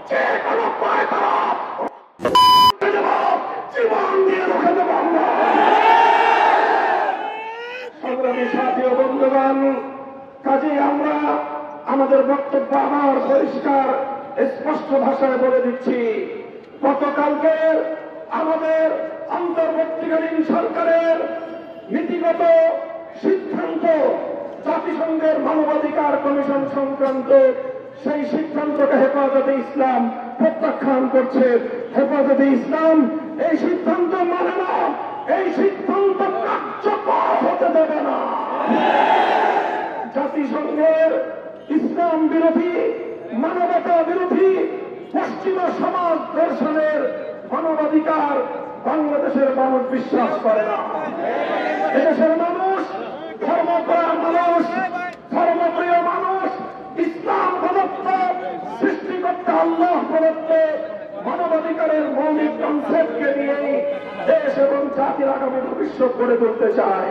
যে কোনো পায় তারা জীবন দিয়ে রুখে দেব আমরা। সংগ্রামী সাথী ও বন্ধুগণ, কাজেই আমরা আমাদের বক্তব্য আবার পরিষ্কার স্পষ্ট ভাষায় বলে দিচ্ছি। গতকালকের আমাদের অন্তর্বর্তীকালীন সরকারের নীতিগত সিদ্ধান্ত, জাতিসংঘের মানবাধিকার কমিশন সংক্রান্ত সেই সিদ্ধান্তকে হেফাজতে ইসলাম প্রত্যাখ্যান করছে। হেফাজতে ইসলাম এই সিদ্ধান্ত মানে না, এই সিদ্ধান্ত কার্যকর হতে দেবে না। জাতিসংঘের ইসলাম বিরোধী, মানবতা বিরোধী পশ্চিমা সমাজ দর্শনের মানবাধিকার বাংলাদেশের মানুষ বিশ্বাস করে না। এদেশের মানুষ, ধর্মপ্রাণ মানুষ, ধর্মপ্রিয় মানুষ, ইসলাম প্রদত্ত, সৃষ্টিকর্তা আল্লাহ প্রদত্ত মানবাধিকারের মৌলিক কনসেপ্টকে নিয়েই দেশ এবং জাতির আগামী ভবিষ্যৎ গড়ে তুলতে চায়।